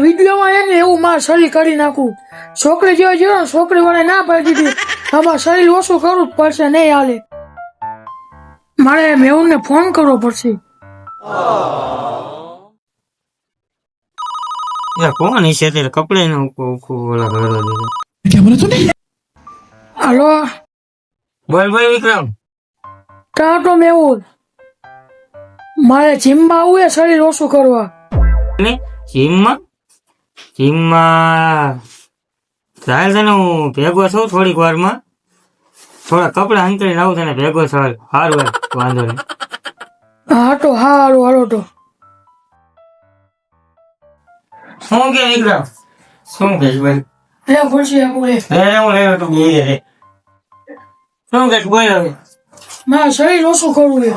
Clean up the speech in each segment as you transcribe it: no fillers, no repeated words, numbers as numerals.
વિડીયોમાં એને એવું મારે શરીર કરી નાખું. છોકરી જેવા જેવો છોકરી વાળા ના પાડી દીધી. આમાં શરીર ઓછું કરવું જ પડશે, નહીં હાલે. મારે મેહુલને ફોન કરવો પડશે. કોણ છે તે કપડે ને ઓલા ઘરવા દીધો. હાલો બોલ બોલ વિક્રમ. ટાટો મેહુલ, મારે જીમમાં આવું એ શરીર ઓછું કરવા. જીમમાં ચાલ તને હું ભેગો છું થોડીક વારમાં. થોડા કપડા અંતરીને આવું તને ભેગો ચાલ. સારું વાંધો નહીં. હા તો હારું હાલો તો. શું કે વિક્રમ? શું કહીશ ભાઈ? લે ખુરશી આપું લે. હું લેવો તું બોલી રે. શું કહીશ બોલ હવે. મારે શરીર ઓછું કરવું છે.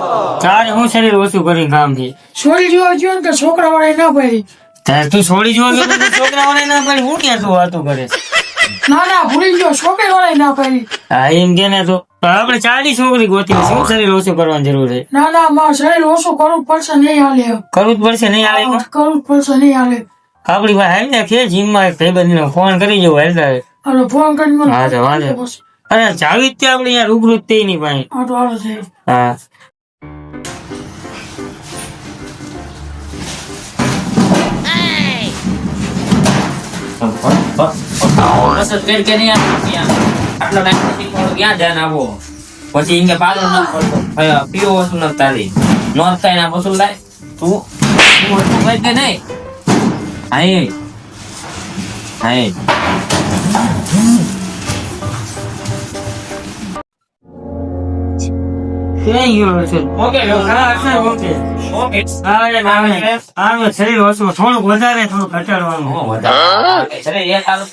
તારે હું શરીર ઓછું કરીને કામ છે. છોડી જોવા જો ને કે છોકરા વાળા ના પાડી. તારે તું છોડી જોવા ગયો તો છોકરાઓને ના પાડી. હું ક્યાં તું વાતું કરે? ના ના ભૂલી ગયો, છોકરી વાળા ના પાડી. હા એમ કે ને તો આપણે 40 છોકરી ગોતી. શું શરીર ઓછું કરવાની જરૂર છે? ના ના મારે શરીર ઓછું કરવું પડશે, નહીં હાલે. કરવું જ પડશે નહીં હાલે? કરવું જ પડશે, નહીં હાલે. આપડી ભાઈ હાલ ને કે જીમમાં એક ભાઈબંધને ફોન કરી જવો હાલ તારે. હાલો ફોન કરીને મને હા તો વાંધો. અરે જાવી જ તે આપણે યાર રૂબરૂ જ તે નહીં ભાઈ. હા તો હાલો છે. હા ક્યાં ધ્યાન આપો પછી ઇનકે પાલો ના પડતો પીઓ વસ્તુ ન તારી નોરતા એના વસૂલ લાય તું વસ્તુ કઈ કે નહીં. હાય હાય ક્યાં ગયો છે? ઓકે ઓકે ઓકે આનું શરીર ઓછું થોડુંક વધારે થોડુંક ઘટાડવાનું. ચલે એ ચાલો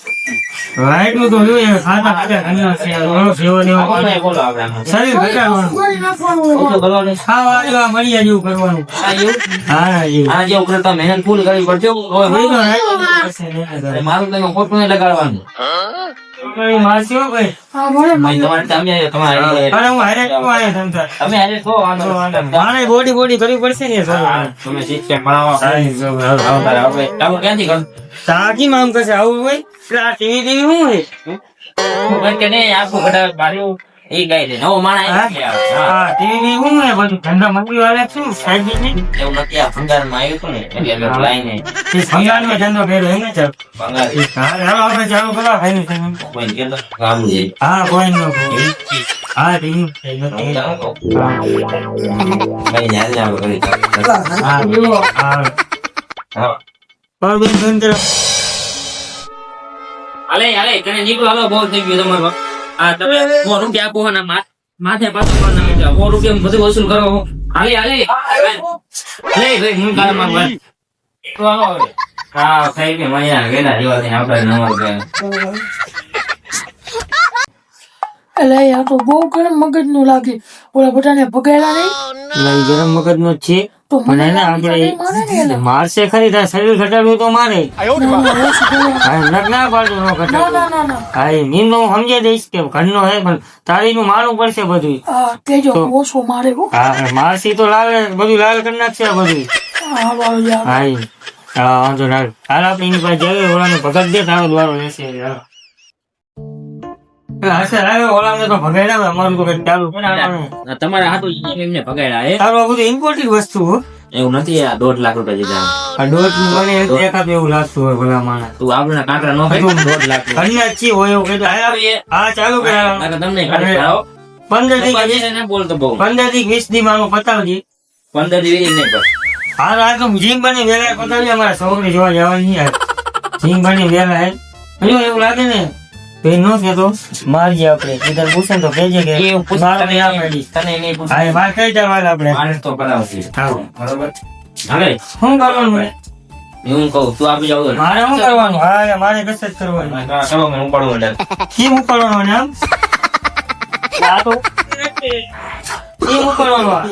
એટલું તો જોઈએ ખાતા ખાતા ઘણી છે ઓલો સેવો દેવો બોલો આપણે શરીર ઘટાડવાનું. કોઈ નાખવાનું હોય. ઓછું કરવાનું ખાવા જેવા મળ્યા જેવું કરવાનું. હા એવું. આ જે ઉપર મહેનત પૂરી કરવી પડશે. ભાઈ તો રાખ્યું પડશે ને એને. મારું તમે ખોટું નહીં લગાડવાનું. કઈ મારશો ભાઈ? હા ભલે તમારે તમારે અરે હું હારે કેમ આયા તમ તાર? તમે આજે છો વાંધો મારે બોડી કરવી પડશે ને થોડું. તમે સિસ્ટમ બનાવો આપણે ચાલુ ક્યાંથી કર તાકી મામ કશે આવું હોય પેલા ટીવી શું હોય? હું કે નહીં આખું ઘટા બાર્યું એ ગાય છે નવો માણા હા ટીવી શું હોય બધું ધંધા મંદી વાળા શું સાહેબ ને એવું નથી આ ભંગારમાં આવ્યું હતું ને એટલે અમે લાઈને ભંગારમાં ધંધો કર્યો એમ ને ચાલ. ભંગાર હા હાલો આપણે ચાલુ કરો ખાઈ કોઈ કે તો કામ છે હા કોઈ નો હા ટીવી કઈ ધ્યાન ના કરી હા હા પરબીન ધંધો હાલે હાલે તને નીકળો હાલો બહુ થઈ ગયું તમારો આ તમે 100 રૂપિયા આપો ને માથે પાછો 100 રૂપિયા બધું વસૂલ કરો હાલે હાલે હાલે ભાઈ હું કાળમાં ભાઈ તો હાલો હવે હા ખાઈ કે મૈયા ગેલા જેવા આપણે નવા ગયા એટલે યાર તો બહુ ગરમ મગજ નું લાગે. ઓલા બધાને ભગાયેલા નહીં લઈ ગરમ મગજ નો છે તો પણ એને આપણે મારશે ખરી તાર શરીર ઘટાડવું તો મારે હા ના પાડું નો ના ઘટાડવું. ના ના ના હા નિમ હું સમજી દઈશ કે ઘરનો હે પણ તારીનું માનવું પડશે બધું. હા કેજો ઓછો મારે હો. હા મારસી તો લાલ બધું લાલ કરી નાખશે આ બધું. હા વાળો યાર હા હા વાંધો ના હાલ આપણે એની પાસે જઈએ ઓલાને ભગત દે તારો દ્વારો લેશે. હશે આવ્યો ઓલાને તો ભગાડ્યા અમારું તો કઈ ચાલુ તમારા હાથું એમને ભગાડ્યા હે તારું આ બધું ઇમ્પોર્ટન્ટ વસ્તુ હો. એવું નથી આ 1.5 લાખ રૂપિયા દીધા આ દોઢ મને એકાદ એવું લાગતું હોય ભલા માણસ. તું આપણે કાંકરા નો ખાઈ 1.5 લાખ ઘરના જ છીએ હોય એવું કીધું હા ચાલુ કર્યા તમને ખાલી કરાવો 15 થી બોલતો બહુ 15 થી 20 દી માં પતાવજી. 15 દિવસ નહીં પર હા આ તો જીમ બની વેલા પતાવજી. અમારા છોકરી જોવા જવાની યાર જીમ બની વેલા હે એવું લાગે ને તો નો કેતો મારજે આપણે કીધર પૂછે તો કહેજે કે મારો ના પડી તને નહીં પૂછ હા માર કઈ જવા આપણે મારે તો કરાવતી હા બરોબર હાલે શું કરવાનું હે? હું કહું તું આપી જાવ મારે શું કરવાનું? હા મારે કસરત કરવાની. ચલો હું પડું એટલે કેમ ઉપાડવાનું ને આમ આ તો કેમ ઉપાડવાનું?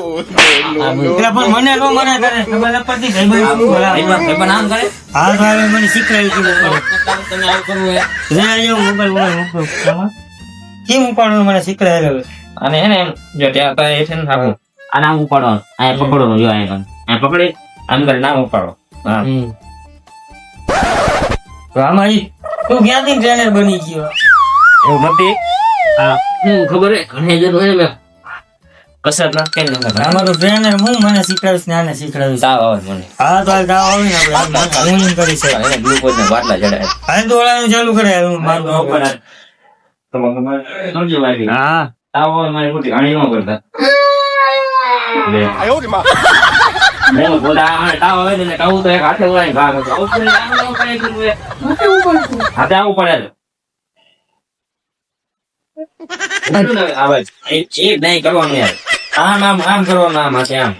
એટલે પણ મને નો મને કરે ખબર પડતી ભાઈ પણ આમ કરે હા ભાઈ મને શીખવાડી દીધું. તમે આવું કરવું હે લે આયો મોબાઈલ કેમ ઉપાડવાનું મને શીખવાડેલું. અને હે ને જો ત્યાં તો એ છે ને આપું આ નામ ઉપાડવાનું આ પકડવાનું જો આ પકડી આમ કરી નામ ઉપાડો હા તો આમાં તું ક્યાંથી ટ્રેનર બની ગયો? એવું નથી. હા, હું ખબર હે ઘણી જણ હોય ને મેં કસરત ના કરી ને આમાં તો ટ્રેનર હું મને શીખવાડીશ ને આને શીખવાડીશ. તાવ આવે મને. હા તો હાલ તાવ આવે ને આપણે હું કરી છે. એને ગ્લુકોઝ ના બાટલા ચડાય. હાલ તો ઓલાનું ચાલુ કરે હું મારું હા, તાવ આવે મારી મોટી ઘણી ન કરતા. હું બોલા આ તાવ આવે ને તાવ તો એક હાથે ઓળાઈ ઘા કરતો. આવું પડે આવું પડે નથી ઉપાડતું. હાથે આવું પડે. આવે એ નહીં કરવાનું યાર. આમ કરવાનું આમ હાથે આમ.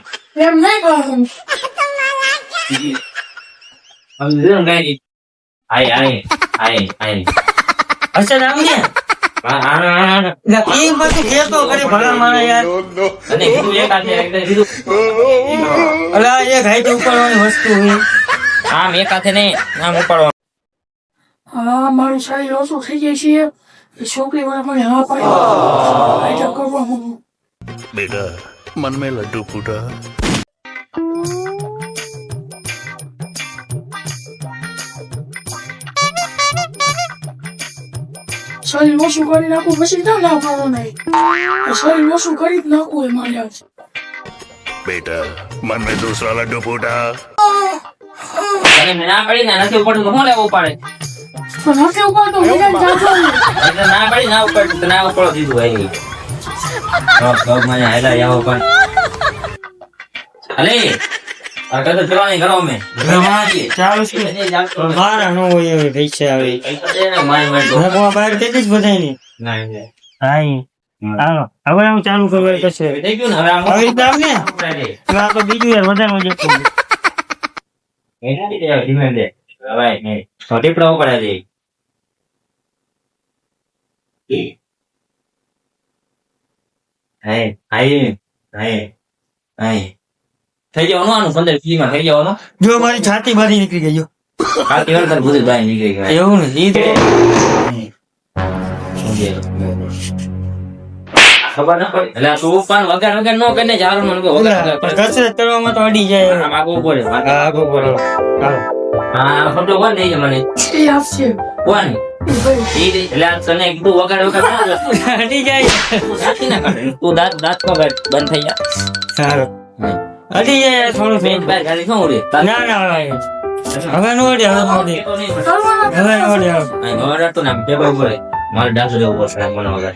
એમ નહીં કરવાનું. અચ્છા રામ ને એ બધું કેતો કરી ભલા મારા યાર. અલા એક હાઈટ ઉપરવાની વસ્તુ હોય. આમ એક હાથે નહીં આમ ઉપાડવાનું. હા મારું શરીર ઓછું થઈ જાય છે એ છોકરી વાળા મને હા પાડી આઈટમ કરવા માંગુ. बेटा मन में लड्डू फूटा શરીર ઓછું કરી નાખું પછી ના પાડો નહીં શરીર ઓછું કરી જ નાખવું એ મારે આજ. बेटा मन में दूसरा लड्डू फूटा ના પડી ને નથી ઉપાડતું તો શું લેવું પડે? પણ નથી ઉપાડતો મને જાતો એટલે ના પડી ના ઉપાડતું તો ના ઉપાડો દીધું હોય. મને હેલા જાવ પણ અલે આ તો ચલાણી કરો મે ચાલુ છે મારા નો હોય એવી પૈસા આવે. બહાર કેટલી જ બધાય ની હા હાલો હવે હું ચાલુ કરવા કશે થઈ ગયું ને હવે આમ હવે કામ ને આ તો બીજું યાર વધારે જતું ધીમે દે હવે નહીં તો ટીપડા પડે છે. હાય હાય હાય હાય થઈ જવાનું આનું 15-20 માં થઈ જવાનું. જો મારી છાતી બારી નીકળી ગઈ જો. કાલથી વળતર બધું બહાર નીકળી ગયા. એવું ને ઈ તો ખબર ના પડી એટલે તું પણ વગર વગર નો કરીને જારું મને વગર કસરત કરવામાં તો અડી જાય. આમ આગળ પડે હા આગો બોલો હાલો હા ફોટો કોણ નહીં મને એ આપશે કોણ એ ભાઈ એટલે આ તને કીધું વગર વગર અડી જાય તું દાંતી ના કાઢે તું દાંત પગાર બંધ થઈ જા. સારું અડી જાય થોડું મેં બહાર ગાડી શું ઉડે ના ના હવે નો અડી હવે નો અડી હવે નો અડી હવે તો ના પેપર ઉપર મારે ડાન્સ લેવું પડશે મને વગર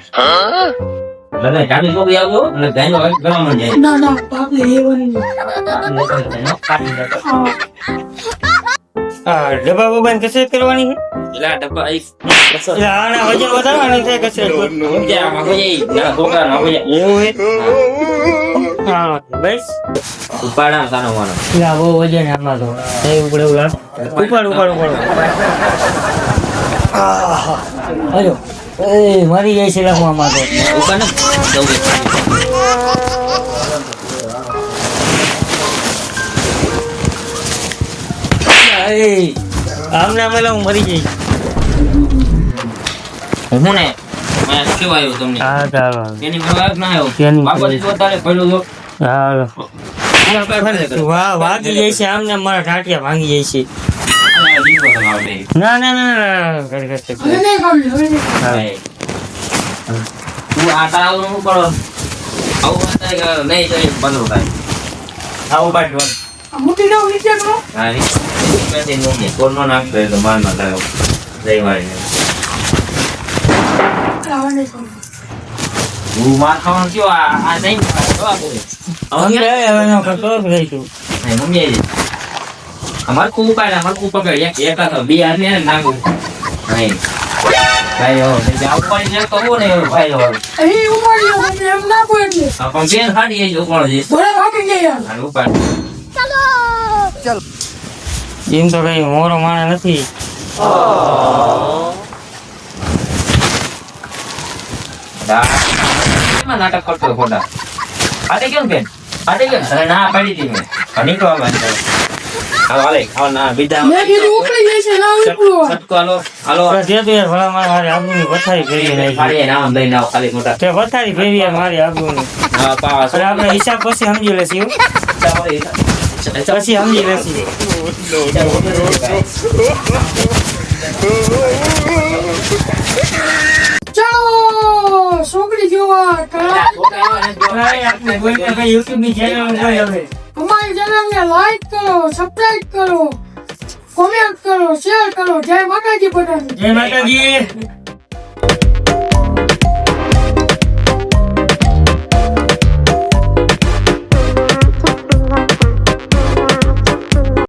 એટલે ગાડી જો આવ્યો એટલે ગાયનો વાગ ગળામાં જાય ના ના બાપલે એ વળી કાઢી દે હા ડબ્બા બબાને કસરત કરવાની છે એટલે આ ડબ્બા એટલે આના વજન વધારવાનું છે કસરત આમાં હોય ના છોકરા ના હોય એવું હે હા બસ ઉપાડા સાનો માનો લા બહુ વજન આમાં તો એ ઉપડે ઉલા ઉપાડ અરે એ મરી જાય છે લાખો આમાં તો ઉપર ને જવું એ આમને આમે હું મરી જઈશ. હું ને મેં શું આવ્યું તમને હા ચાલો એની વાત ના આવ્યો તેની બાબા જો તારે પડ્યું તો હાલો વાહ વાગી જાય છે આમને મારા ટાટિયા ભાંગી જાય છે. ના ના ના હવે નહીં કાઢી હવે નહીં તું આ તારાનું શું કરો આવું વાત થાય કે નહીં જાય બંધ થાય આવું પાડો આ મોટી ના નીચે કરો હા મેં નો ને કોનો નાખ દે તો માર ના થાય જઈ વાળી હવે નહીં કરું હું માર ખાવાનું કયો આ નહીં ખાવા બોલે હવે નો કરતો રહીશું. નહીં મમ્મી અમાર કુ પકડ એક હાથ બે હાથ ને નાખું નહીં ભાઈ હો જાવ પાણી ને કહો ને ભાઈ હો એ ઉપાડી લો મને એમ ના કોઈ એટલે આ પણ બેન ખાડી એ જો કોણ છે ભલે ભાગી ગયા યાર આ ઉપર એમ તો કઈ મોરો માણસ નથી. એમાં નાટક કરતો ખોટા આતે કેમ બેન આતે કેમ અરે ના પાડી દી મેં નીકળવા માંગતો હાલે ખાવ ના બીજા મેં કીધું ઉપડી જાય છે ના ઉપડું સટકો હાલો હાલો જે તો યાર ભલા મારી આબરૂની પથારી ફેરવી નાખી. મારી નામ દઈ નાવ ખાલી મોટા તે પથારી ફેરવી યાર મારી આબરૂની. હા પાવા અરે આપણે હિસાબ પછી સમજી લેશું પછી સમજી લેશું. ચાલો છોકરી જોવા તળાવ. ભાઈ, આપણે કોઈને ભાઈ YouTube ની channel ઉપર હવે. અમારી ચેનલને લાઈક કરો, સબસ્ક્રાઇબ કરો, કોમેન્ટ કરો, શેર કરો. જય માતાજી બધાને. જય માતાજી.